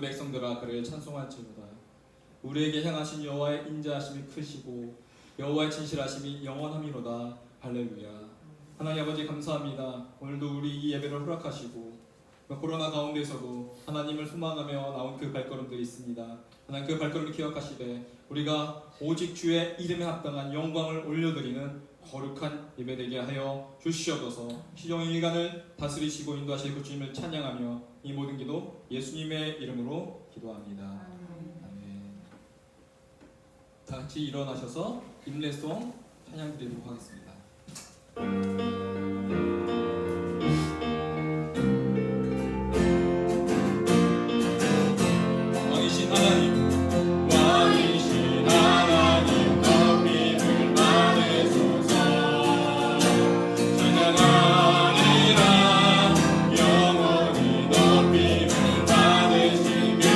백성들아 그를 찬송할지로다. 우리에게 향하신 여호와의 인자하심이 크시고 여호와의 진실하심이 영원함이로다. 할렐루야. 하나님 아버지 감사합니다. 오늘도 우리 이 예배를 허락하시고 코로나 가운데서도 하나님을 소망하며 나온 그 발걸음들이 있습니다. 하나님 그 발걸음을 기억하시되 우리가 오직 주의 이름에 합당한 영광을 올려드리는 거룩한 예배되게 하여 주시옵소서. 시종일관을 다스리시고 인도하실 그 주님을 찬양하며 이 모든 기도 예수님의 이름으로 기도합니다. 아멘. 다 같이 일어나셔서 임례송 찬양 드리도록 하겠습니다. 왕이신 하나님, 왕이신 하나님 높임을 받으소서. 찬양하리라 영원히 높임을 받으시게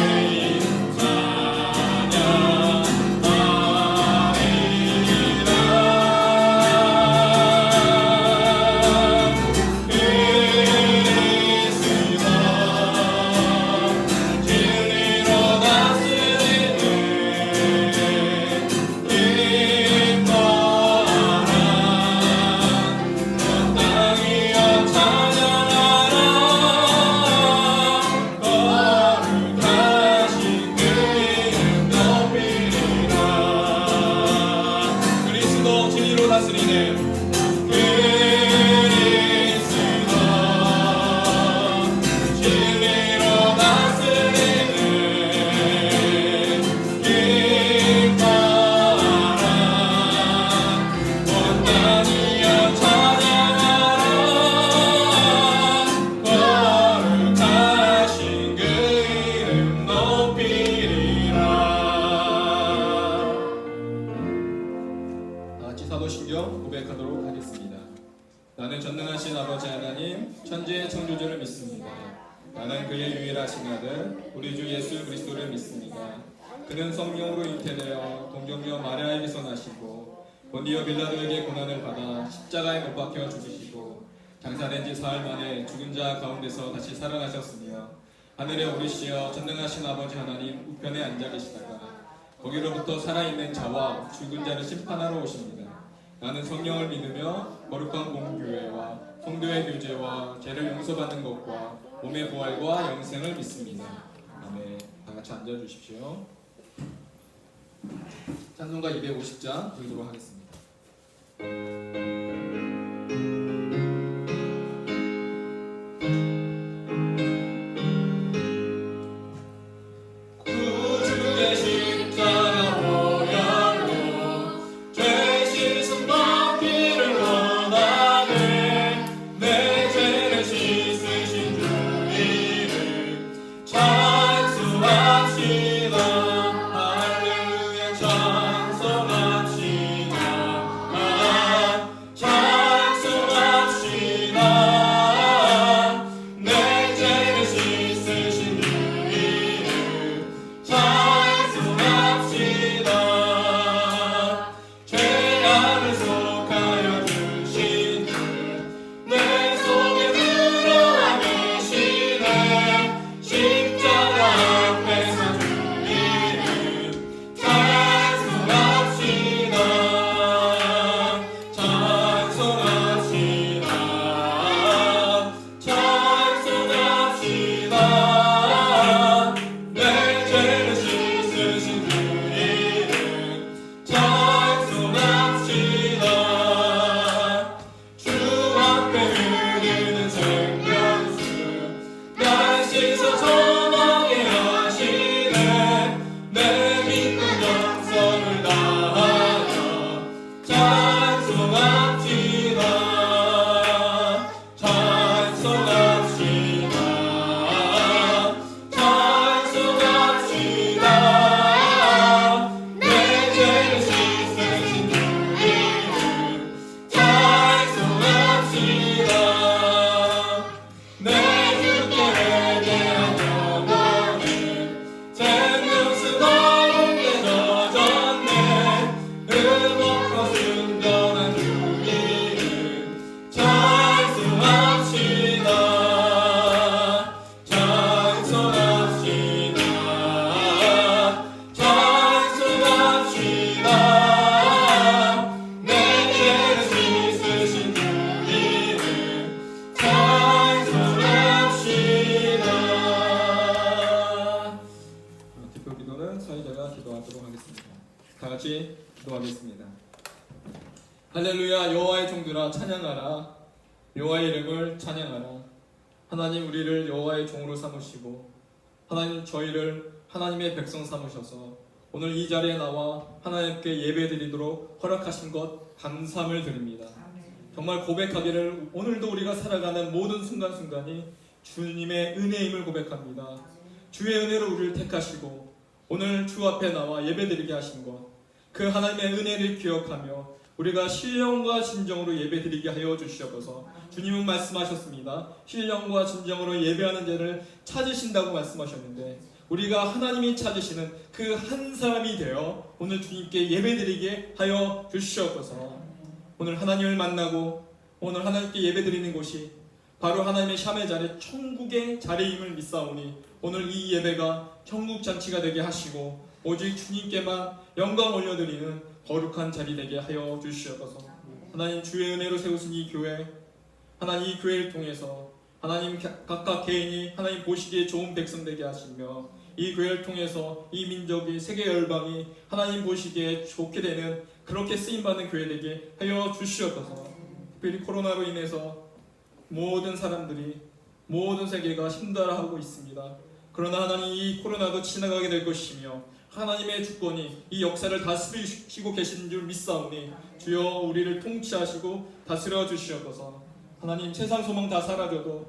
사도신경 고백하도록 하겠습니다. 나는 전능하신 아버지 하나님 천지의 창조주를 믿습니다. 나는 그의 유일하신 아들 우리 주 예수 그리스도를 믿습니다. 그는 성령으로 잉태되어 동정녀 마리아에게서 나시고 본디오 빌라도에게 고난을 받아 십자가에 못 박혀 죽으시고 장사된 지 사흘 만에 죽은 자 가운데서 다시 살아나셨으며 하늘에 오르시어 전능하신 아버지 하나님 우편에 앉아 계시다가 거기로부터 살아있는 자와 죽은 자를 심판하러 오십니다. 나는 성령을 믿으며 거룩한 공교회와 성도의 교제와 죄를 용서받는 것과 몸의 부활과 영생을 믿습니다. 아멘. 다 같이 앉아 주십시오. 찬송가 250장 부르도록 하겠습니다. 기도하도록 하겠습니다. 다 같이 기도하겠습니다. 할렐루야. 여호와의 종들아 찬양하라. 여호와의 이름을 찬양하라. 하나님 우리를 여호와의 종으로 삼으시고 하나님 저희를 하나님의 백성 삼으셔서 오늘 이 자리에 나와 하나님께 예배드리도록 허락하신 것 감사함을 드립니다. 정말 고백하기를 오늘도 우리가 살아가는 모든 순간순간이 주님의 은혜임을 고백합니다. 주의 은혜로 우리를 택하시고 오늘 주 앞에 나와 예배드리게 하신 것, 그 하나님의 은혜를 기억하며 우리가 신령과 진정으로 예배드리게 하여 주시옵소서. 주님은 말씀하셨습니다. 신령과 진정으로 예배하는 자를 찾으신다고 말씀하셨는데 우리가 하나님이 찾으시는 그 한 사람이 되어 오늘 주님께 예배드리게 하여 주시옵소서. 오늘 하나님을 만나고 오늘 하나님께 예배드리는 곳이 바로 하나님의 샴의 자리, 천국의 자리임을 믿사오니 오늘 이 예배가 천국 잔치가 되게 하시고 오직 주님께만 영광 올려드리는 거룩한 자리 되게 하여 주시옵소서. 하나님 주의 은혜로 세우신 이 교회, 하나님 이 교회를 통해서 하나님 각각 개인이 하나님 보시기에 좋은 백성 되게 하시며 이 교회를 통해서 이 민족이 세계 열방이 하나님 보시기에 좋게 되는 그렇게 쓰임받는 교회 되게 하여 주시옵소서. 특별히 코로나로 인해서 모든 사람들이 모든 세계가 힘들어하고 있습니다. 그러나 하나님 이 코로나도 지나가게 될 것이며 하나님의 주권이 이 역사를 다스리시고 계시는 줄 믿사오니 주여 우리를 통치하시고 다스려 주시옵소서. 하나님 세상 소망 다 사라져도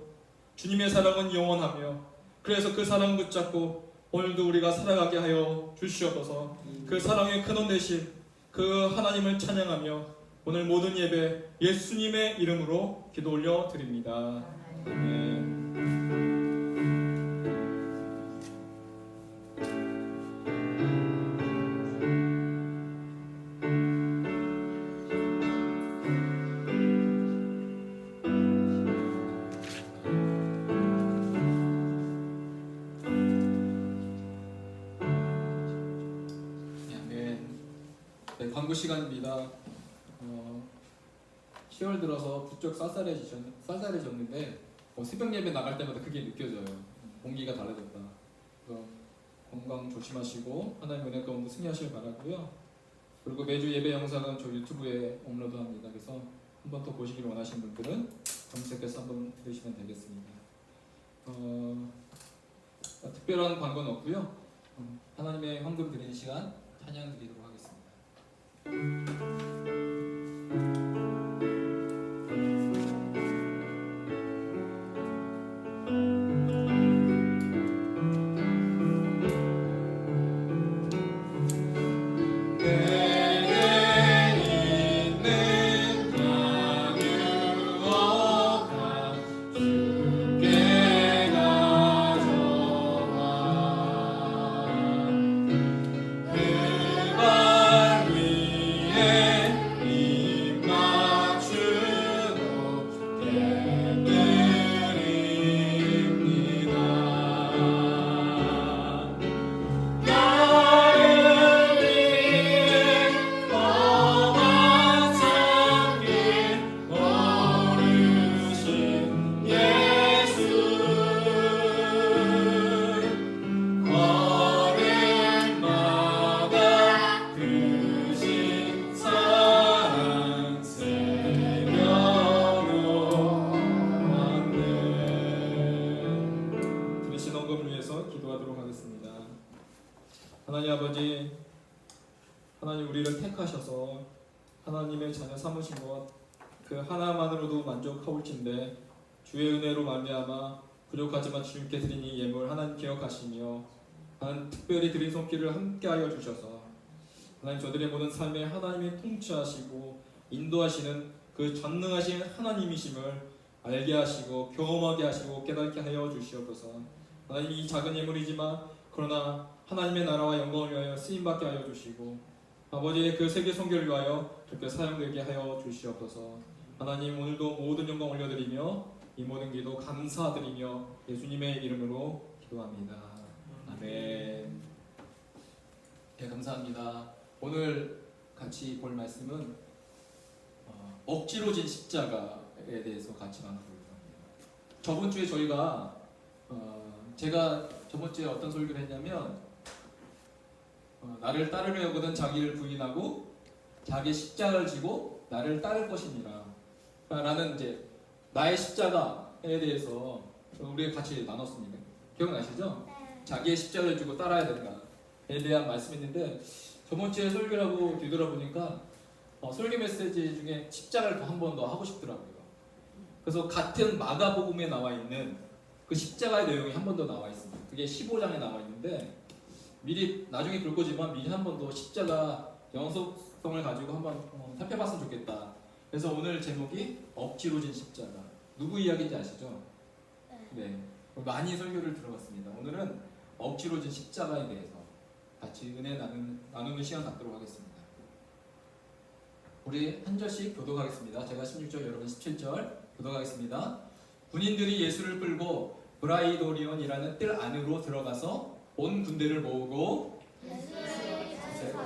주님의 사랑은 영원하며 그래서 그 사랑 붙잡고 오늘도 우리가 살아가게 하여 주시옵소서. 그 사랑의 근원 되신 그 하나님을 찬양하며 오늘 모든 예배 예수님의 이름으로 기도 올려 드립니다. 아멘. 광고 시간입니다. 10월 들어서 부쩍 쌀쌀해졌는데 새벽 예배 나갈 때마다 그게 느껴져요. 공기가 달라졌다. 건강 조심하시고 하나님 은혜 가운데 승리하시길 바라고요. 그리고 매주 예배 영상은 저 유튜브에 업로드합니다. 그래서 한 번 더 보시기를 원하시는 분들은 검색해서 한번 들으시면 되겠습니다. 특별한 광고는 없고요. 하나님의 헌금 드리는 시간 찬양 드리도록 하겠습니다. 하나님 아버지, 하나님 우리를 택하셔서 하나님의 자녀 삼으신 것 그 하나만으로도 만족하올진데 주의 은혜로 말미암아 부족하지만 주님께 드린 이 예물 하나님 기억하시며 하나님 특별히 드린 손길을 함께하여 주셔서 하나님 저들의 모든 삶에 하나님이 통치하시고 인도하시는 그 전능하신 하나님이심을 알게 하시고 경험하게 하시고 깨닫게 하여 주시옵소서. 하나님 이 작은 예물이지만 그러나 하나님의 나라와 영광을 위하여 쓰임받게 하여 주시고 아버지의 그 세계 선교를 위하여 그렇게 사용되게 하여 주시옵소서. 하나님 오늘도 모든 영광 올려드리며 이 모든 기도 감사드리며 예수님의 이름으로 기도합니다. 아멘. 네, 감사합니다. 오늘 같이 볼 말씀은 억지로 진 십자가에 대해서 같이 나눠보려고 합니다. 저번 주에 저희가 제가 저번 주에 어떤 설교를 했냐면 나를 따르려거든 자기를 부인하고 자기 십자가를 지고 나를 따를 것이니라. 라는 이제 나의 십자가에 대해서 우리가 같이 나눴습니다. 기억나시죠? 자기의 십자가를 지고 따라야 된다에 대한 말씀인데 저번 주에 설교를 하고 뒤돌아보니까 설교 메시지 중에 십자가를 한 번 더 하고 싶더라고요. 그래서 같은 마가복음에 나와 있는 그 십자가의 내용이 한 번 더 나와 있습니다. 그게 15장에 나와 있는데 미리 나중에 볼 거지만 미리 한 번 더 십자가 영속성을 가지고 한번 살펴봤으면 좋겠다. 그래서 오늘 제목이 억지로 진 십자가. 누구 이야기인지 아시죠? 네. 많이 설교를 들어봤습니다. 오늘은 억지로 진 십자가에 대해서 같이 은혜 나누는 시간 갖도록 하겠습니다. 우리 한 절씩 교독하겠습니다. 제가 16절, 여러분 17절 교독하겠습니다. 군인들이 예수를 끌고 브라이도리온이라는 뜰 안으로 들어가서 온 군대를 모으고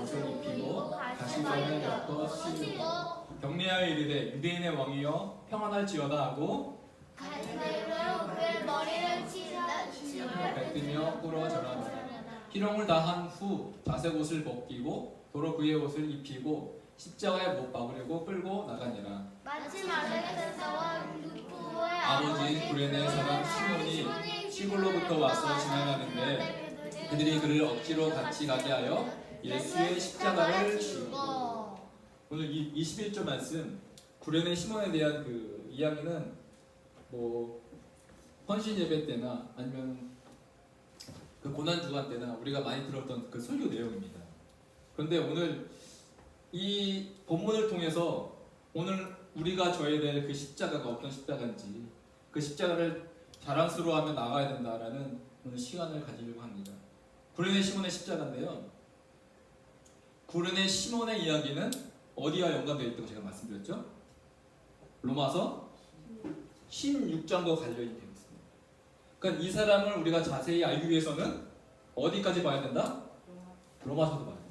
옷을 입히고 가시관을 엮어 씌우고 경례하여 이르되 유대인의 왕이여 평안할지어다 하고 가시관으로 그의 머리를 치라 뱉으며 꿇어 절하노라. 희롱을 다한 후 자색 옷을 벗기고 도로 그의 옷을 입히고 십자가에 못 박으려고 끌고 나가니라. 마침 알렉산더와 루포의 아버지 구레네 사람 시몬이 시골로부터 와서 지나가는데 그들이 그를 억지로 같이 가게 하여 예수의 십자가를 지고. 오늘 이 21절 말씀 구레네 시몬에 대한 그 이야기는 뭐 헌신 예배 때나 아니면 그 고난 주간 때나 우리가 많이 들었던 그 설교 내용입니다. 그런데 오늘 이 본문을 통해서 오늘 우리가 져야 될 그 십자가가 어떤 십자가인지 그 십자가를 자랑스러워하며 나가야 된다라는 오늘 시간을 가지려고 합니다. 구레네 시몬의 십자가인데요. 구레네 시몬의 이야기는 어디와 연관되어 있다고 제가 말씀드렸죠? 로마서 16장과 관련이 되어 있습니다. 그러니까 이 사람을 우리가 자세히 알기 위해서는 어디까지 봐야 된다? 로마서도 봐야 된다.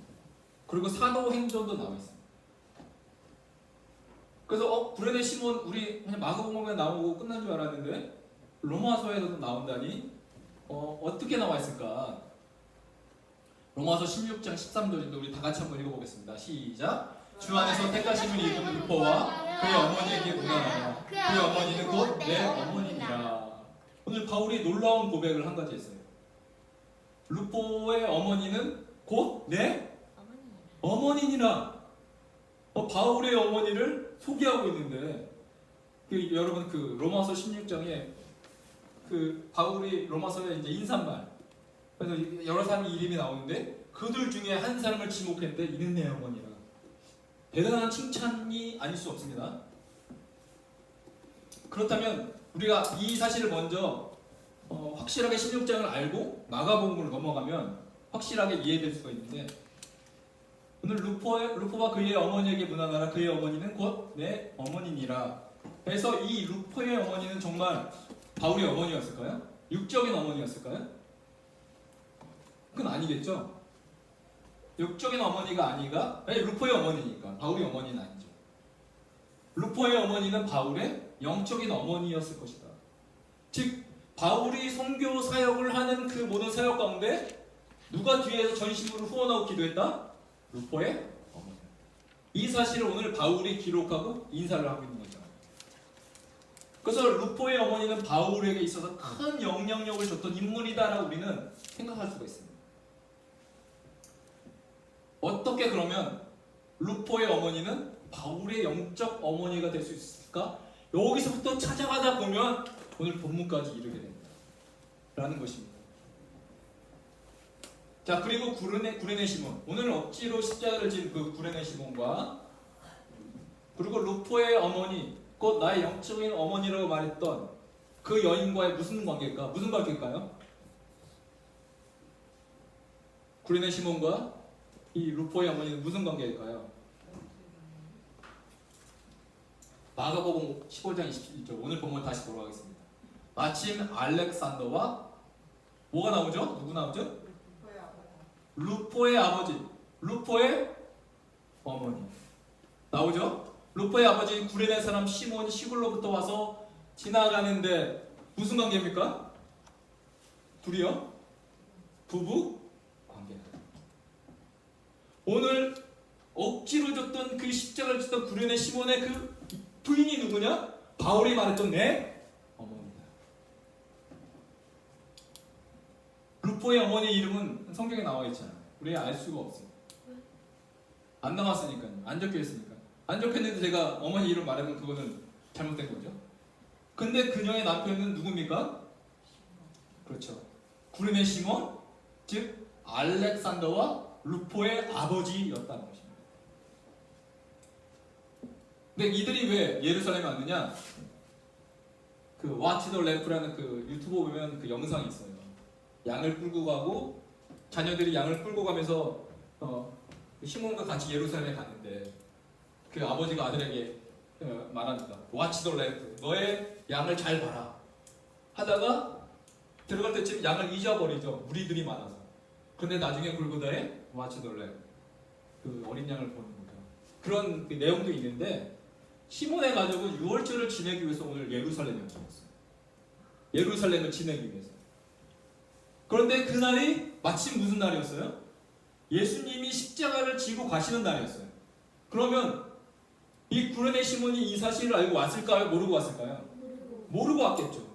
그리고 사도행전도 나와 있습니다. 그래서 구레네 시몬 우리 그냥 마가복음에 나오고 끝난 줄 알았는데 로마서에서도 나온다니 어떻게 나와 있을까? 로마서 16장 13절인데 우리 다 같이 한번 읽어보겠습니다. 시작. 주 안에서 택하심을 입은 루포와 그의 어머니에게 문안하라. 그의 어머니는 곧 내 어머니니라. 오늘 바울이 놀라운 고백을 한 가지 했어요. 루포의 어머니는 곧 내 어머니니라. 바울의 어머니를 소개하고 있는데 여러분 그 로마서 16장에 그 바울이 로마서에 이제 인사말 그래서 여러 사람의 이름이 나오는데 그들 중에 한 사람을 지목했는데 이는 내 어머니라. 대단한 칭찬이 아닐 수 없습니다. 그렇다면 우리가 이 사실을 먼저 확실하게 16장을 알고 마가복음으로 넘어가면 확실하게 이해될 수가 있는데 오늘 루포가 그의 어머니에게 문안하라. 그의 어머니는 곧 내 어머니니라. 그래서 이 루포의 어머니는 정말 바울의 어머니였을까요? 육적인 어머니였을까요? 그건 아니겠죠. 육적인 어머니가 아니가 루포의 어머니니까 바울의 어머니는 아니죠. 루포의 어머니는 바울의 영적인 어머니였을 것이다. 즉 바울이 선교 사역을 하는 그 모든 사역 가운데 누가 뒤에서 전심으로 후원하고 기도했다? 루포의 어머니. 이 사실을 오늘 바울이 기록하고 인사를 하고 있는 거죠. 그래서 루포의 어머니는 바울에게 있어서 큰 영향력을 줬던 인물이다라고 우리는 생각할 수가 있습니다. 어떻게 그러면 루포의 어머니는 바울의 영적 어머니가 될 수 있을까? 여기서부터 찾아가다 보면 오늘 본문까지 이르게 됩니다. 라는 것입니다. 자, 그리고 구레네 시몬. 오늘 억지로 십자가를 진 그 구레네 시몬과 그리고 루포의 어머니, 곧 나의 영적인 어머니라고 말했던 그 여인과의 무슨 관계일까? 무슨 관계일까요? 구레네 시몬과 이 루포의 어머니는 무슨 관계일까요? 마가복음 15장 21절 오늘 본문 다시 돌아가겠습니다. 마침 알렉산더와 뭐가 나오죠? 누구 나오죠? 루포의 아버지, 루포의 어머니 나오죠? 루포의 아버지 구레네 사람 시몬이 시골로부터 와서 지나가는데 무슨 관계입니까? 둘이요? 부부 관계다. 그 십자가를 짓던 구레네 시몬의 그 부인이 누구냐? 바울이 말했던 내 어머니다. 루포의 어머니 이름은 성경에 나와 있잖아요. 우리 알 수가 없어요. 안 나왔으니까요. 안 적혀 있으니까. 안 적혔는데 제가 어머니 이름 말하면 그거는 잘못된 거죠. 근데 그녀의 남편은 누굽니까? 그렇죠. 구레네 시몬, 즉 알렉산더와 루포의 아버지였다는 것입니다. 근데 이들이 왜 예루살렘에 왔느냐? 그 Watch the Lamp라는 그 유튜브 보면 그 영상이 있어요. 양을 끌고 가고 자녀들이 양을 끌고 가면서 시몬과 같이 예루살렘에 갔는데 그 아버지가 아들에게 말합니다. Watch the lamp. 너의 양을 잘 봐라. 하다가 들어갈 때쯤 양을 잊어버리죠. 무리들이 많아서. 근데 나중에 골고다에 Watch the lamp. 그 어린 양을 보는 거죠. 그런 그 내용도 있는데 시몬의 가족은 유월절을 지내기 위해서 오늘 예루살렘에 왔어요. 예루살렘을 지내기 위해서. 그런데 그날이 마침 무슨 날이었어요? 예수님이 십자가를 지고 가시는 날이었어요. 그러면 이 구레네 시몬이 이 사실을 알고 왔을까요? 모르고 왔을까요? 모르고 왔겠죠.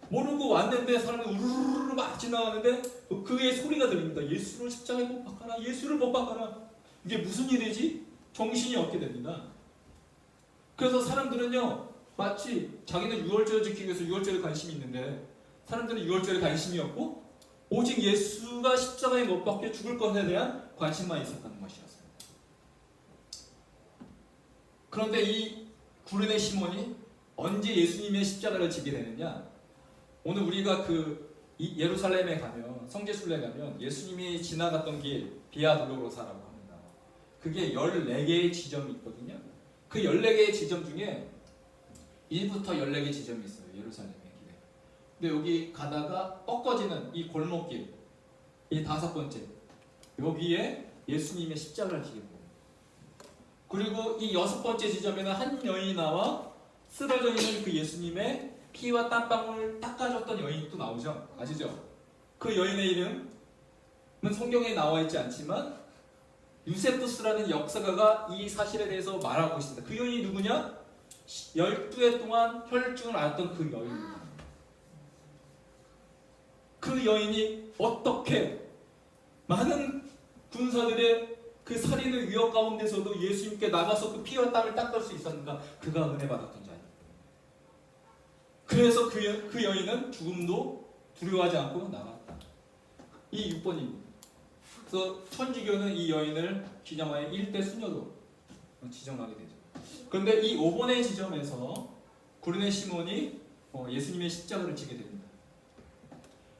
모르고 왔는데 사람들이 우르르르 막 지나가는데 그의 소리가 들립니다. 예수를 십자가에 못 박아라. 예수를 못 박아라. 이게 무슨 일이지? 정신이 없게 됩니다. 그래서 사람들은요 마치 자기는 유월절을 지키기 위해서 유월절에 관심이 있는데 사람들은 유월절에 관심이 없고 오직 예수가 십자가에 못 박혀 죽을 것에 대한 관심만 있었다는 것이었어요. 그런데 이 구레네 시몬이 언제 예수님의 십자가를 지게 되느냐? 오늘 우리가 그 예루살렘에 가면 성지순례 가면 예수님이 지나갔던 길 비아 돌로로사라고 합니다. 그게 14개의 지점이 있거든요. 그 14개의 지점 중에 1부터 14개 지점이 있어요. 예루살렘의 길에. 근데 여기 가다가 꺾어지는 이 골목길 이 5번째 여기에 예수님의 십자가를 지게 됩니다. 그리고 이 6번째 지점에는 한 여인이 나와 쓰러져 있는 그 예수님의 피와 땀방울 닦아줬던 여인이 또 나오죠. 아시죠? 그 여인의 이름은 성경에 나와 있지 않지만 유세푸스라는 역사가가 이 사실에 대해서 말하고 있습니다. 그 여인이 누구냐? 12해 동안 혈증을 앓았던 그 여인입니다. 그 여인이 어떻게 많은 군사들의 그 살인의 위협 가운데서도 예수님께 나가서 그 피와 땀을 닦을 수 있었는가? 그가 은혜 받았던 자예요. 그래서 그 여인은 죽음도 두려워하지 않고 나갔다. 이 6번입니다. 그래서 천주교는 이 여인을 기념하여 1대 수녀로 지정하게 되죠. 그런데 이 5번의 지점에서 구레네 시몬이 예수님의 십자가를 지게 됩니다.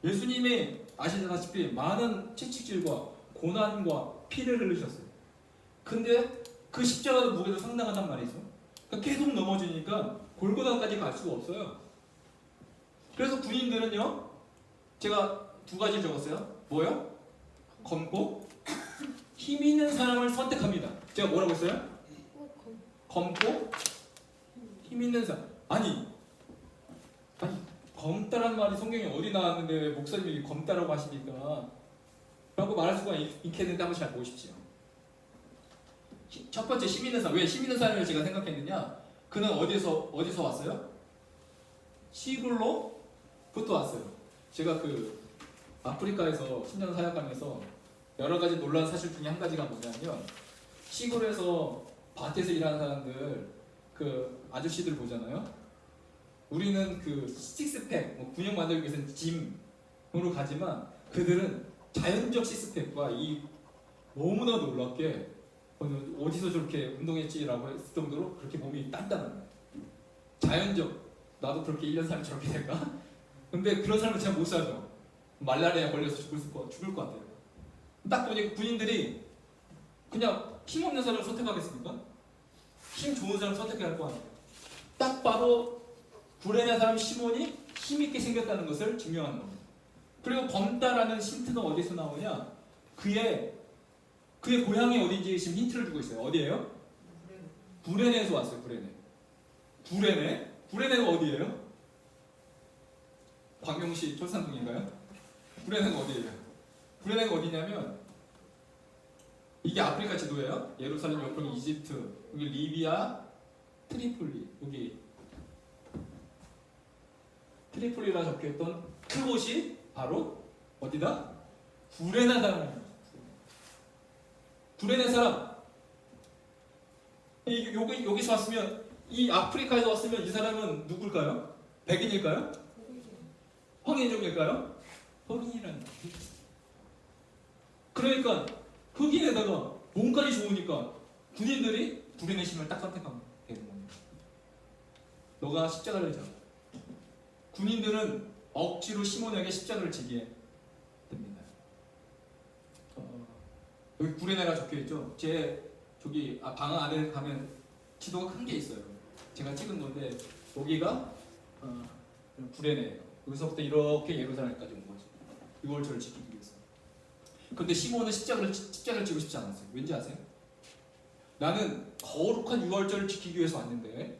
예수님이 아시다시피 많은 채찍질과 고난과 피를 흘리셨어요. 근데 그 십자가의 무게도 상당하단 말이죠. 그러니까 계속 넘어지니까 골고다까지 갈 수가 없어요. 그래서 군인들은요, 제가 2가지 적었어요. 뭐요? 검고 힘 있는 사람을 선택합니다. 제가 뭐라고 했어요? 검고 힘 있는 사람. 아니 검다란 말이 성경에 어디 나왔는데 왜 목사님이 검다라고 하십니까? 라고 말할 수가 있겠는데 한번 잘 보십시오. 첫 번째 힘 있는 사람. 왜 힘 있는 사람을 제가 생각했느냐? 그는 어디서 왔어요? 시골로부터 왔어요. 제가 그 아프리카에서 10년 사역하면서 여러 가지 놀라운 사실 중에 한 가지가 뭐냐면 시골에서 밭에서 일하는 사람들 그 아저씨들 보잖아요. 우리는 그 식스팩, 근육 만들기 위해서는 짐으로 가지만 그들은 자연적 식스팩과 이 너무나 놀랍게 어디서 저렇게 운동했지라고 했을 정도로 그렇게 몸이 단단한 거예요. 자연적. 나도 그렇게 1년 살면 저렇게 될까? 근데 그런 사람은 제가 못 살죠. 말라리아 걸려서 죽을 것 같아요. 딱 보니 군인들이 그냥 힘 없는 사람을 선택하겠습니까? 힘 좋은 사람을 선택해야 할 거 아니에요. 딱 봐도 구레네 사람 시몬이 힘있게 생겼다는 것을 증명하는 겁니다. 그리고 검다라는 힌트가 어디서 나오냐? 그의 고향이 어딘지 지금 힌트를 주고 있어요. 어디예요? 구레네에서 왔어요. 구레네? 구레네가 어디예요? 광명시 철산동인가요? 구레네가 어디예요? 구레네가 어디냐면 이게 아프리카 지도예요. 예루살렘 옆으로 이집트, 여기 리비아, 트리폴리, 여기 트리폴리라 적혀있던 그곳이 바로 어디다? 구레네 사람입니다. 구레네 사람. 여기서 왔으면, 이 아프리카에서 왔으면 이 사람은 누굴까요? 백인일까요? 황인종일까요? 흑인이라는 거지. 그러니까 흑인에다가 몸까지 좋으니까 군인들이 구레네 시몬을 딱 선택하면 되는 겁니다. 너가 십자가를 져. 군인들은 억지로 시몬에게 십자가를 지게 됩니다. 여기 구레네가 적혀있죠. 저기 방 안에 가면 지도가 큰 게 있어요. 제가 찍은 건데 여기가 구레네예요. 여기서부터 이렇게 예루살렘까지 온 거죠. 6월절을 지키기 위해서. 그런데 시몬은 십자가를 지고 싶지 않았어요. 왠지 아세요? 나는 거룩한 6월절을 지키기 위해서 왔는데,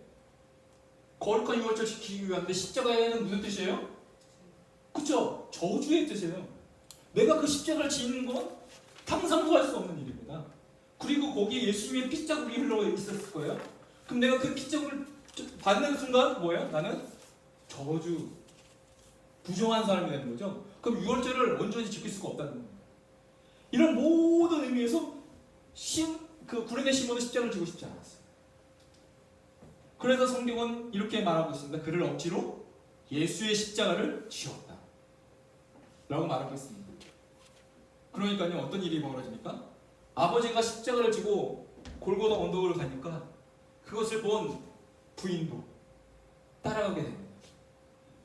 거룩한 6월절 지키기 위해 왔는데 십자가에는 무슨 뜻이에요? 그쵸? 저주의 뜻이에요. 내가 그 십자가를 지는 건 상상도 할 수 없는 일입니다. 그리고 거기에 예수님의 핏자국이 흘러 있었을 거예요. 그럼 내가 그 핏자국을 받는 순간 뭐예요? 나는 저주, 부정한 사람이 되는 거죠. 그럼 6월절을 온전히 지킬 수가 없다는 겁니다. 이런 모든 의미에서 그 구레네 시몬은 십자가를 지고 싶지 않았어요. 그래서 성경은 이렇게 말하고 있습니다. 그를 억지로 예수의 십자가를 지었다 라고 말하고 있습니다. 그러니까요, 어떤 일이 벌어집니까? 아버지가 십자가를 지고 골고다 언덕을 가니까 그것을 본 부인도 따라가게 됩니다.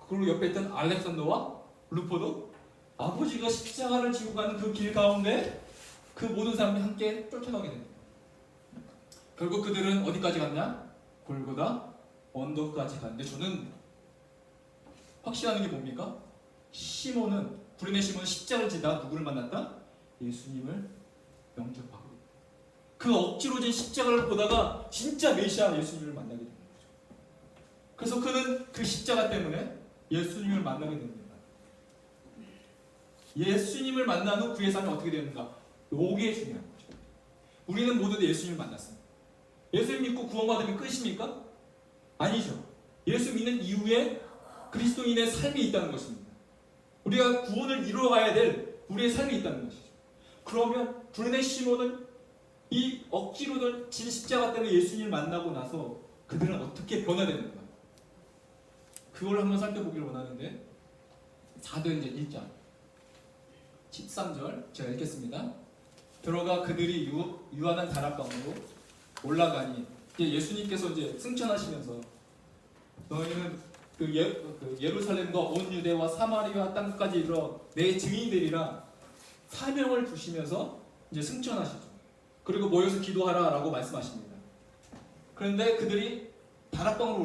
그리고 옆에 있던 알렉산더와 루포도 아버지가 십자가를 지고 가는 그 길 가운데 그 모든 사람이 함께 쫓아가게 됩니다. 결국 그들은 어디까지 갔냐? 골고다 언덕까지 갔는데, 저는 확신하는 게 뭡니까? 구레네 시몬은 십자가를 지다 누구를 만났다? 예수님을 영접하고, 그 억지로 진 십자가를 보다가 진짜 메시아 예수님을 만나게 되는 거죠. 그래서 그는 그 십자가 때문에 예수님을 만나게 됩니다. 예수님을 만난 후 그의 삶이 어떻게 되는가? 요게 중요한 거죠. 우리는 모두 예수님을 만났습니다. 예수님 믿고 구원받으면 끝입니까? 아니죠. 예수 믿는 이후에 그리스도인의 삶이 있다는 것입니다. 우리가 구원을 이루어가야 될 우리의 삶이 있다는 것이죠. 그러면 구레네 시몬은 이 억지로 진 십자가 때문에 예수님을 만나고 나서 그들은 어떻게 변화되는가? 그걸 한번 살펴보기를 원하는데, 사도행전 1장 13절 제가 읽겠습니다. 들어가 그들이 유한한 다락방으로 올라가니, 예수님께서 이제 승천하시면서 너희는 예루살렘과 온 유대와 사마리아 땅까지 이르러 내 증인들이라 사명을 주시면서 이제 승천하시죠. 그리고 모여서 기도하라라고 말씀하십니다. 그런데 그들이 다락방으로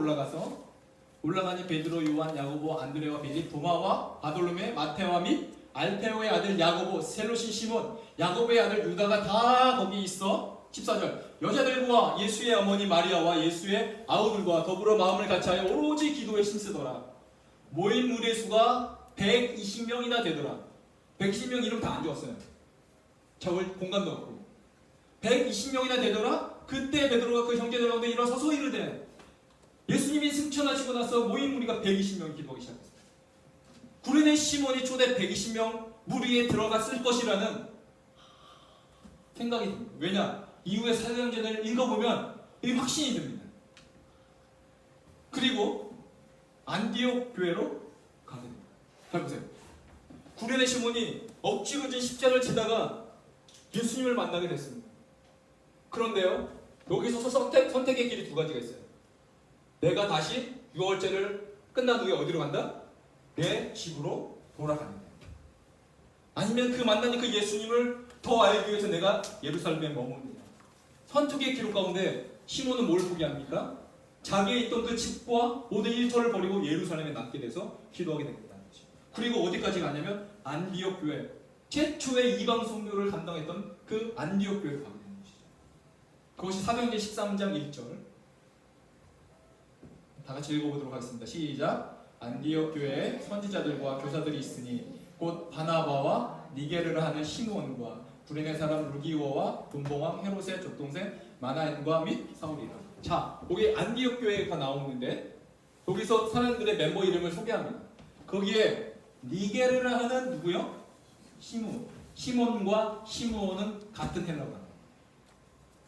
올라가니 베드로, 요한, 야고보, 안드레와 빌립, 도마와 바돌로메, 마테와 및 알페오의 아들 야고보, 셀로신 시몬, 야고보의 아들 유다가 다 거기 있어. 14절 여자들과 예수의 어머니 마리아와 예수의 아우들과 더불어 마음을 같이하여 오로지 기도에 힘쓰더라. 모인 무리의 수가 120명이나 되더라. 120명 이름 다 안 적었어요. 적을 공간도 없고 120명이나 되더라. 그때 베드로가 그 형제들 가운데 일어서서 이르되, 예수님이 승천하시고 나서 모인 무리가 120명이 기도하기 시작했어요. 구레네 시몬이 초대 120명 무리에 들어갔을 것이라는 생각이 듭니다. 왜냐? 이후에 사도행전을 읽어보면 이 확신이 듭니다. 그리고 안디옥 교회로 가게 됩니다. 잘 보세요. 구레네 시몬이 억지로 진 십자가를 지다가 예수님을 만나게 됐습니다. 그런데요, 여기서 선택의 길이 두 가지가 있어요. 내가 다시 6월절을 끝난 후에 어디로 간다? 내 집으로 돌아가는 거예요. 아니면 그 만난 그 예수님을 더 알기 위해서 내가 예루살렘에 머무르느냐. 선택의 기록 가운데 시몬은 뭘 포기합니까? 자기의 있던 그 집과 모든 일터를 버리고 예루살렘에 남게 돼서 기도하게 된다는 거죠. 그리고 어디까지 가냐면 안디옥 교회, 최초의 이방 선교를 감당했던 그 안디옥 교회로 가게 되는 것이죠. 그것이 사도행전 13장 1절. 다 같이 읽어보도록 하겠습니다. 시작. 안디옥 교회에 선지자들과 교사들이 있으니 곧 바나바와 니게르라 하는 시므온과 구린의 사람 루기오와 분봉왕 헤롯의 족동생 마나엔과 및 사울이라. 자, 거기 안디옥 교회가 나오는데 거기서 사람들의 멤버 이름을 소개합니다. 거기에 니게르라 하는 누구요? 시몬과 시므온은 같은 헬라어 단어,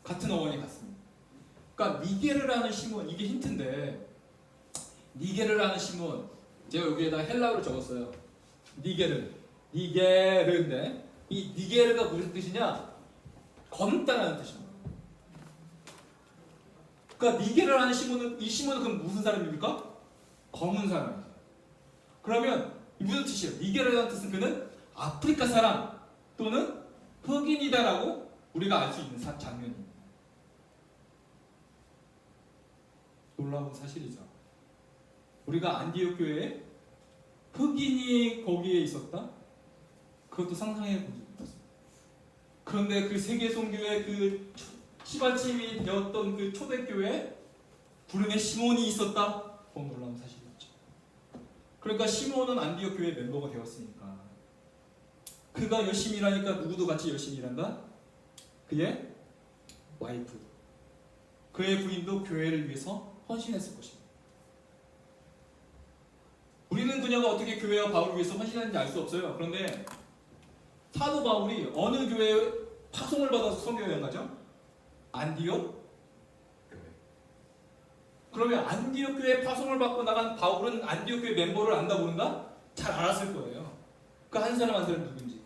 같은 어원이 같습니다. 그러니까 니게르라는 시몬, 이게 힌트인데 니게르라는 시몬, 제가 여기에다 헬라어로 적었어요. 니게르인데 이 니게르가 무슨 뜻이냐? 검다라는 뜻입니다. 그러니까 니게르라는 시몬은, 이 시몬은 그럼 무슨 사람입니까? 검은 사람이죠. 그러면 무슨 뜻이에요? 니게르라는 뜻은 그는 아프리카 사람 또는 흑인이다라고 우리가 알 수 있는 장면입니다. 놀라운 사실이죠. 우리가 안디옥 교회에 흑인이 거기에 있었다? 그것도 상상해 본 적이 없습니다. 그런데 그 세계 선교의 그 시발침이 되었던 그 초대교회에 구름에 시몬이 있었다? 더 놀라운 사실이었죠. 그러니까 시몬은 안디옥 교회 멤버가 되었으니까 그가 열심히 일하니까 누구도 같이 열심히 일한다? 그의 와이프, 그의 부인도 교회를 위해서 헌신했을 것입니다. 우리는 그녀가 어떻게 교회와 바울을 위해서 헌신했는지 알 수 없어요. 그런데 사도 바울이 어느 교회에 파송을 받아서 선교여행 가죠? 안디옥 교회. 그러면 안디옥 교회에 파송을 받고 나간 바울은 안디옥 교회 멤버를 안다 모른다? 잘 알았을 거예요. 그 한 사람 한 사람 누군지.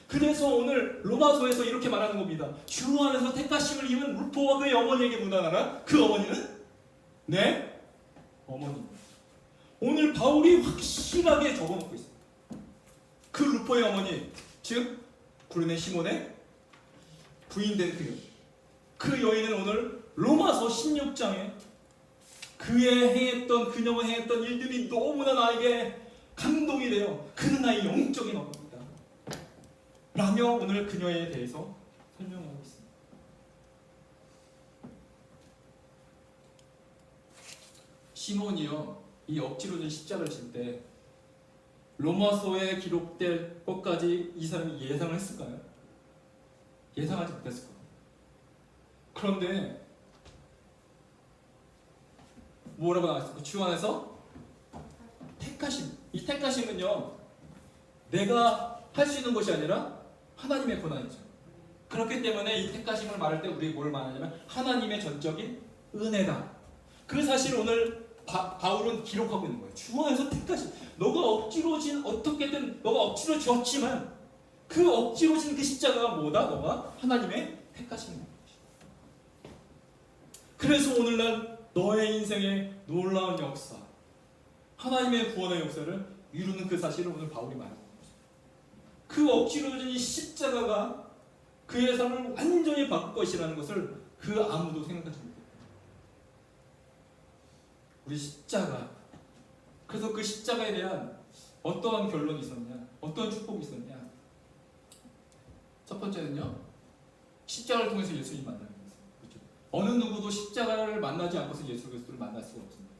그래서 오늘 로마서에서 이렇게 말하는 겁니다. 주 안에서 택하심을 입은 루포와 그의 어머니에게 문안하라. 그 어머니는 내 어머니입니다. 오늘 바울이 확실하게 적어놓고 있어요. 그 루포의 어머니, 즉 구르네 시몬의 부인된 그 여인은 오늘 로마서 16장에 그녀가 행했던 일들이 너무나 나에게 감동이 돼요. 그는 나의 영적인 어머니다 라며 오늘 그녀에 대해서 설명하고 있습니다. 시몬이요, 이 억지로 진 십자가를 질 때 로마서에 기록될 것까지 이 사람이 예상을 했을까요? 예상하지 못했을 거예요. 그런데 뭐라고 나왔습니까? 주 안에서 택하심. 이 택하심은요, 내가 할 수 있는 것이 아니라 하나님의 권한이죠. 그렇기 때문에 이 택하심을 말할 때 우리가 뭘 말하냐면 하나님의 전적인 은혜다. 그 사실을 오늘 바울은 기록하고 있는 거예요. 주 안에서 택하심. 너가 억지로 진, 어떻게든 너가 억지로 졌지만 그 억지로 진 그 십자가가 뭐다? 너가 하나님의 택하심인 거야. 그래서 오늘날 너의 인생의 놀라운 역사, 하나님의 구원의 역사를 이루는 그 사실을 오늘 바울이 말하고 있습니다. 그 억지로 진 이 십자가가 그의 삶을 완전히 바꿀 것이라는 것을 그 아무도 생각하지 못해요. 우리 십자가. 그래서 그 십자가에 대한 어떠한 결론이 있었냐? 어떠한 축복이 있었냐? 첫 번째는요, 십자가를 통해서 예수님 만나는 거예요. 그렇죠? 어느 누구도 십자가를 만나지 않고서 예수 그리스도를 만날 수가 없습니다.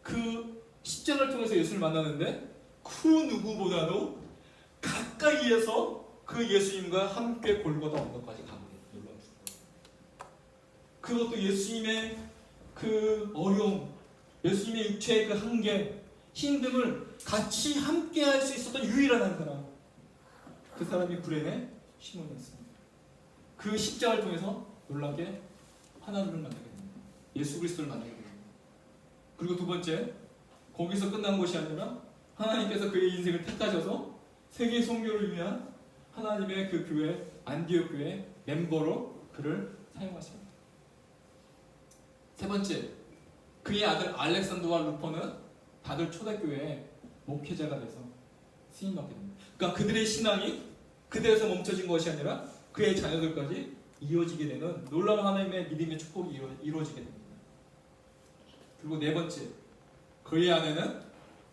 그 십자가를 통해서 예수를 만나는데 그 누구보다도 가까이에서 그 예수님과 함께 골고다 언덕까지 가보래요. 놀라운 축복. 그것도 예수님의 그 어려움, 예수님의 육체의 그 한계, 힘듦을 같이 함께 할 수 있었던 유일한 한 사람, 그 사람이 구레네 시몬이었습니다. 그 십자가를 통해서 놀랍게 하나님을 만나게 됩니다. 예수 그리스도를 만나게 됩니다. 그리고 두 번째, 거기서 끝난 것이 아니라 하나님께서 그의 인생을 택하셔서 세계 선교를 위한 하나님의 그 교회, 안디옥 교회 멤버로 그를 사용하십니다. 세 번째, 그의 아들 알렉산더와 루퍼는 다들 초대교회의 목회자가 돼서 쓰임받게 됩니다. 그러니까 그들의 신앙이 그대에서 멈춰진 것이 아니라 그의 자녀들까지 이어지게 되는 놀라운 하나님의 믿음의 축복이 이루어지게 됩니다. 그리고 네 번째, 그의 아내는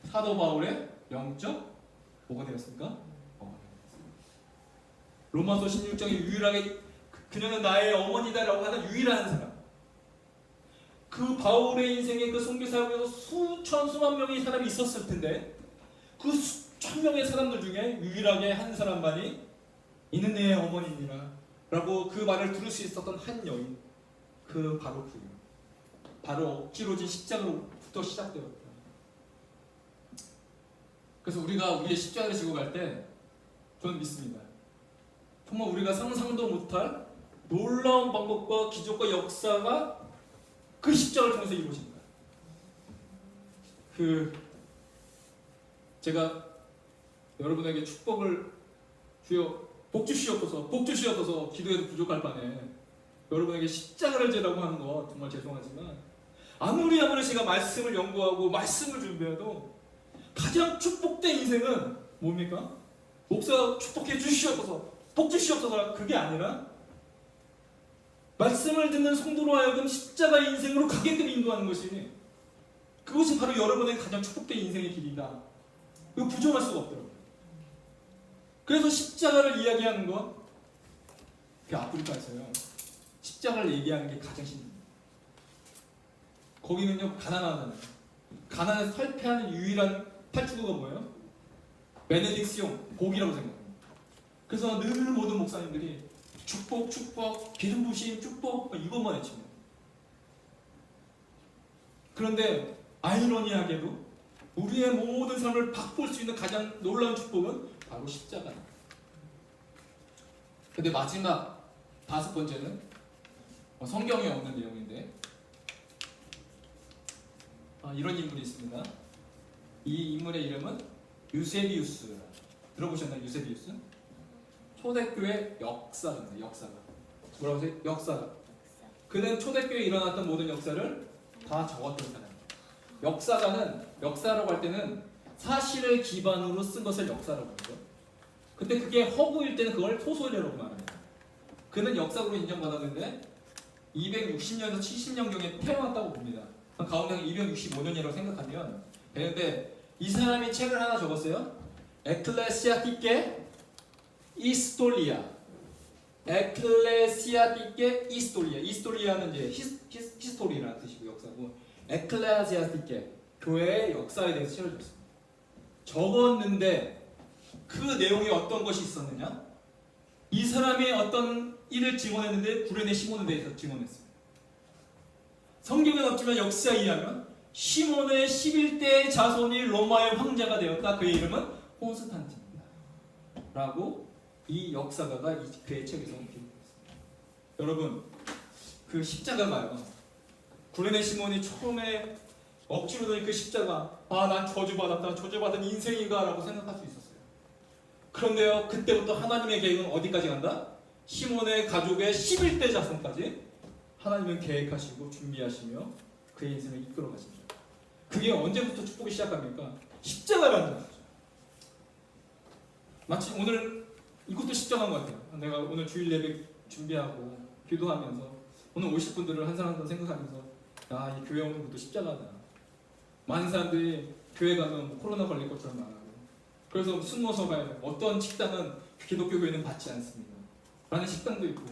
사도 바울의 영적 뭐가 되었습니까? 로마서 16장에 유일하게 그녀는 나의 어머니다라고 하는 유일한 사람. 그 바울의 인생의 그 선교 사역에서 수천 수만 명의 사람이 있었을 텐데 그 수천 명의 사람들 중에 유일하게 한 사람만이 이는 내 어머니니라 라고 그 말을 들을 수 있었던 한 여인, 그 바로 그요. 바로 억지로 진 십자가로부터 시작되었다. 그래서 우리가 우리의 십자가를 지고 갈 때 저는 믿습니다. 정말 우리가 상상도 못할 놀라운 방법과 기적과 역사가 그 십자가를 통해서 이루어집니다. 제가 여러분에게 축복을 주여 복 주시옵소서 기도해도 부족할 판에 여러분에게 십자가를 지라고 하는 거 정말 죄송하지만 아무리 제가 말씀을 연구하고 말씀을 준비해도 가장 축복된 인생은 뭡니까? 목사 축복해 주시옵소서 복 주시옵소서 그게 아니라 말씀을 듣는 성도로 하여금 십자가의 인생으로 가게끔 인도하는 것이 그것이 바로 여러분의 가장 축복된 인생의 길이다. 이거 부정할 수가 없더라고요. 그래서 십자가를 이야기하는 건 그 아프리카에서요. 십자가를 얘기하는 게 가장 힘듭니다. 거기는요 가난하잖아요. 가난을 탈피하는 유일한 탈출구가 뭐예요? 베네딕시옹, 복이라고 생각합니다. 그래서 늘 모든 목사님들이 축복, 기름 부심, 축복 이것만 외칩니다. 그런데 아이러니하게도 우리의 모든 삶을 바꿀 수 있는 가장 놀라운 축복은 바로 십자가입니다. 근데 마지막 5번째는 성경에 없는 내용인데 이런 인물이 있습니다. 이 인물의 이름은 유세비우스. 들어보셨나요? 유세비우스? 초대교회 역사입니다. 역사가. 뭐라고 하세요? 역사가. 그는 초대교회에 일어났던 모든 역사를 다 적었던 사람입니다. 역사가는 역사라고 할 때는 사실을 기반으로 쓴 것을 역사라고 하죠. 근데 그게 허구일 때는 그걸 소설이라고 말합니다. 그는 역사로 인정받았는데 260년에서 70년경에 태어났다고 봅니다. 가운데는 265년이라고 생각하면 되는데 이 사람이 책을 하나 적었어요. 에클레시아티케 이스톨리아. 에클레시아티케 이스톨리아. 이스톨리아는 이제 히스토리라는 뜻이고 역사고 에클레시아티케 교회의 역사에 대해서 실어줬습니다. 적었는데 그 내용이 어떤 것이 있었느냐? 이 사람이 어떤 일을 증언했는데 구레네 시몬에 대해서 증언했습니다. 성경은 없지만 역사에 의하면 시몬의 11대 자손이 로마의 황제가 되었다. 그의 이름은 콘스탄틴입니다. 라고 이 역사가가 그의 책에서 기록했습니다. 여러분 그 십자가가요. 구레네 시몬이 처음에 억지로 든 그 십자가 난 저주받았다. 저주받은 인생인가 라고 생각할 수 있었어요. 그런데요 그때부터 하나님의 계획은 어디까지 간다? 시몬의 가족의 11대 자손까지 하나님은 계획하시고 준비하시며 그의 인생을 이끌어 가십니다. 그게 언제부터 축복이 시작합니까? 십자가라는 거죠. 마치 오늘 이것도 십자가인 것 같아요. 내가 오늘 주일 예배 준비하고 기도하면서 오늘 오실 분들을 한 사람 한 사람 생각하면서 이 교회 오는 것도 십자가다. 많은 사람들이 교회 가면 코로나 걸릴 것처럼 말하고 그래서 숨어서 가야 돼. 어떤 식당은 기독교 교회는 받지 않습니다. 라는 식당도 있고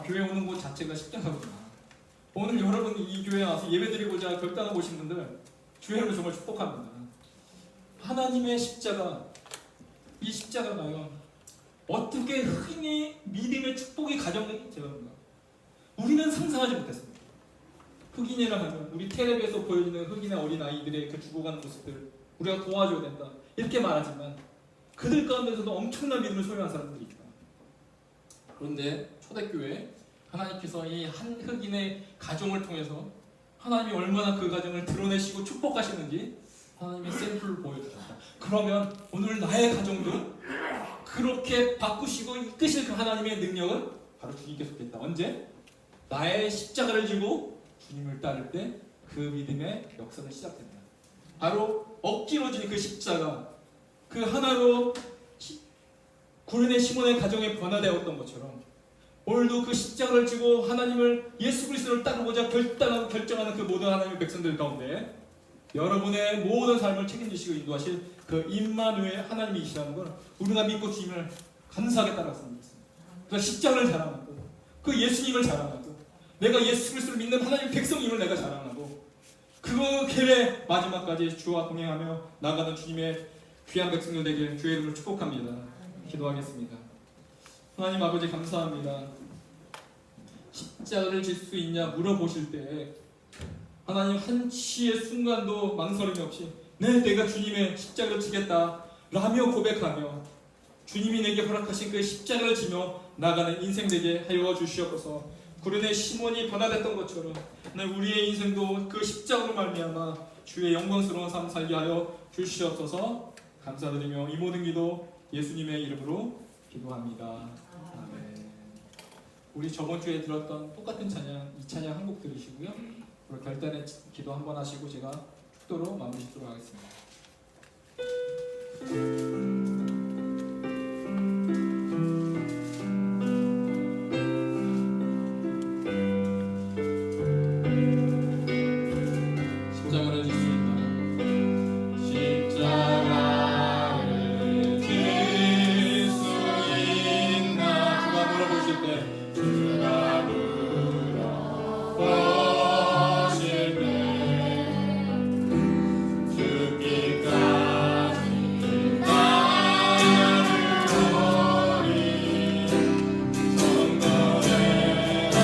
교회 오는 곳 자체가 십자가구나. 오늘 여러분 이 교회에 와서 예배드리고자 결단하고 오신 분들 주의로 정말 축복합니다. 하나님의 십자가, 이 십자가가요 어떻게 흔히 믿음의 축복이 가정되기 제가입니다. 우리는 상상하지 못했습니다. 흑인이라 하면 우리 텔레비에서 보여주는 흑인의 어린아이들의 그 죽어가는 모습들 우리가 도와줘야 된다 이렇게 말하지만 그들 가운데서도 엄청난 믿음을 소유한 사람들이 있다. 그런데 초대교회 하나님께서 이 한 흑인의 가정을 통해서 하나님이 얼마나 그 가정을 드러내시고 축복하시는지 하나님의 샘플을 보여주셨다. 그러면 오늘 나의 가정도 그렇게 바꾸시고 이끄실 그 하나님의 능력은 바로 주님께서 있다. 언제? 나의 십자가를 지고 주님을 따를 때 그 믿음의 역사는 시작됩니다. 바로 억지로 진 그 십자가 그 하나로 구레네 시몬의 가정에 변화되었던 것처럼 오늘도 그 십자가를 지고 하나님을 예수 그리스도를 따르고자 결단하고 결정하는 그 모든 하나님의 백성들 가운데 여러분의 모든 삶을 책임지시고 인도하실 그 임마누엘 하나님이시라는 걸 우리가 믿고 주님을 감사하게 따라갔으면 좋겠습니다. 그래서 십자가를 자랑하고 그 예수님을 자랑하고 내가 예수 그리스도를 믿는 하나님 백성임을 내가 자랑하고 그 길의 마지막까지 주와 동행하며 나아가는 주님의 귀한 백성들 되길 주의 이름으로 축복합니다. 기도하겠습니다. 하나님 아버지 감사합니다. 십자가를 질 수 있냐 물어보실 때 하나님 한치의 순간도 망설임이 없이 네, 내가 주님의 십자가를 지겠다 라며 고백하며 주님이 내게 허락하신 그 십자가를 지며 나가는 인생 되게 하여 주시옵소서. 구레네 시몬이 변화됐던 것처럼 우리의 인생도 그 십자가로 말미암아 주의 영광스러운 삶 살게 하여 주시옵소서. 감사드리며 이 모든 기도 예수님의 이름으로 기도합니다. 아멘. 우리 저번 주에 들었던 똑같은 찬양, 이 찬양 한 곡 들으시고요. 그리고 결단의 기도 한번 하시고 제가 축도로 마무리 짓도록 하겠습니다. 십자가를 질 수 있다. 십자가를 질 수 있나? 주가 물어보실 때 주가 물어보실 때 죽기까지 나를 성도되라 하였다.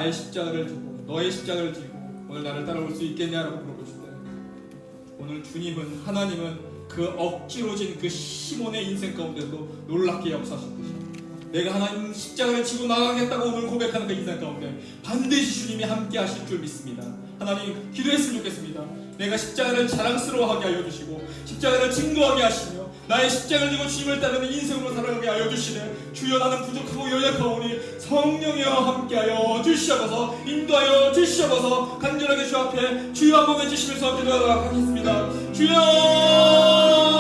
나의 십자가를 지고 너의 십자가를 지고 오늘 나를 따라올 수 있겠냐라고 물어보실 때 오늘 주님은 하나님은 그 억지로 진 그 시몬의 인생 가운데도 놀랍게 역사하신 것이야. 내가 하나님 십자가를 지고 나가겠다고 오늘 고백하는 그 인생 가운데 반드시 주님이 함께 하실 줄 믿습니다. 하나님 기도했으면 좋겠습니다. 내가 십자가를 자랑스러워하게 하여 주시고 십자가를 증거하게 하시며 나의 십자가를 지고 주님을 따르는 인생으로 살아가게 하여 주시네. 주여 나는 부족하고 연약하오니 성령이여 함께하여 주시옵소서. 인도하여 주시옵소서. 간절하게 주 앞에 주여 한번 외치시면서 기도하도록 하겠습니다. 주여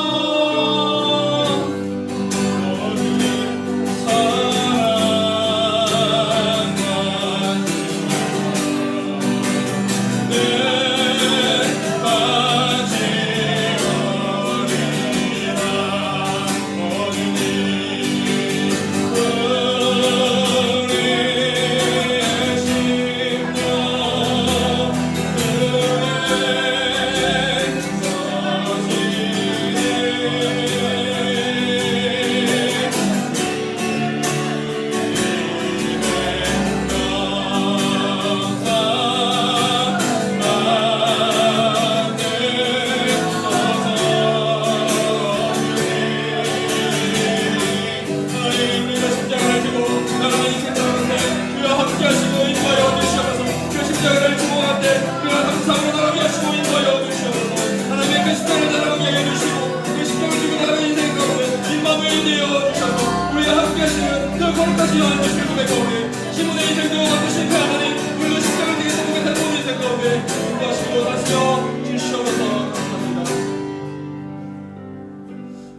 시몬의 인생도 바꾸신 그 하나님 우리도 십자가를 지고 고백하는 우리 인생 가운데 인도하시고 다스려 주시옵소서. 감사합니다.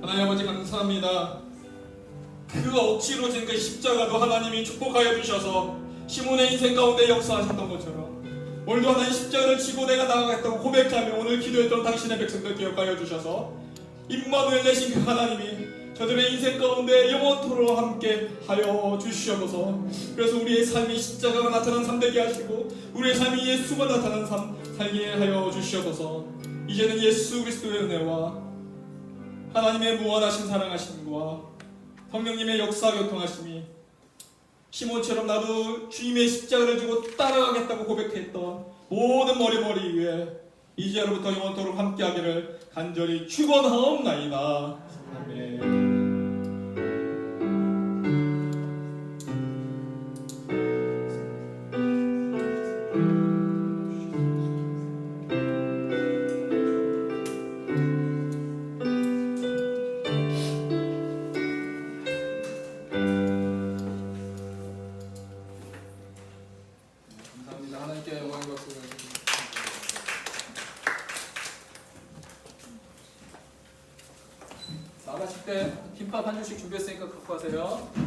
하나님 아버지 감사합니다. 그 억지로 진 그 십자가도 하나님이 축복하여 주셔서 시몬의 인생 가운데 역사하셨던 것처럼 오늘도 하나님 십자가를 지고 내가 나가겠다고 고백하며 오늘 기도했던 당신의 백성들 기억하여 주셔서 임마누엘 되신 그 하나님이 저들의 인생 가운데 영원토록 함께 하여 주시옵소서. 그래서 우리의 삶이 십자가가 나타난 삶 되게 하시고 우리의 삶이 예수가 나타난 삶 살게 하여 주시옵소서. 이제는 예수 그리스도의 은혜와 하나님의 무한하신 사랑하심과 성령님의 역사 교통하심이 시몬처럼 나도 주님의 십자가를 지고 따라가겠다고 고백했던 모든 머리 위에 이제로부터 영원토록 함께하기를 간절히 축원하옵나이다. 아멘. 감사합니다. 하나님께 영광 박수 드립니다. 나가실 때 김밥 한 줄씩 준비했으니까 갖고 가세요.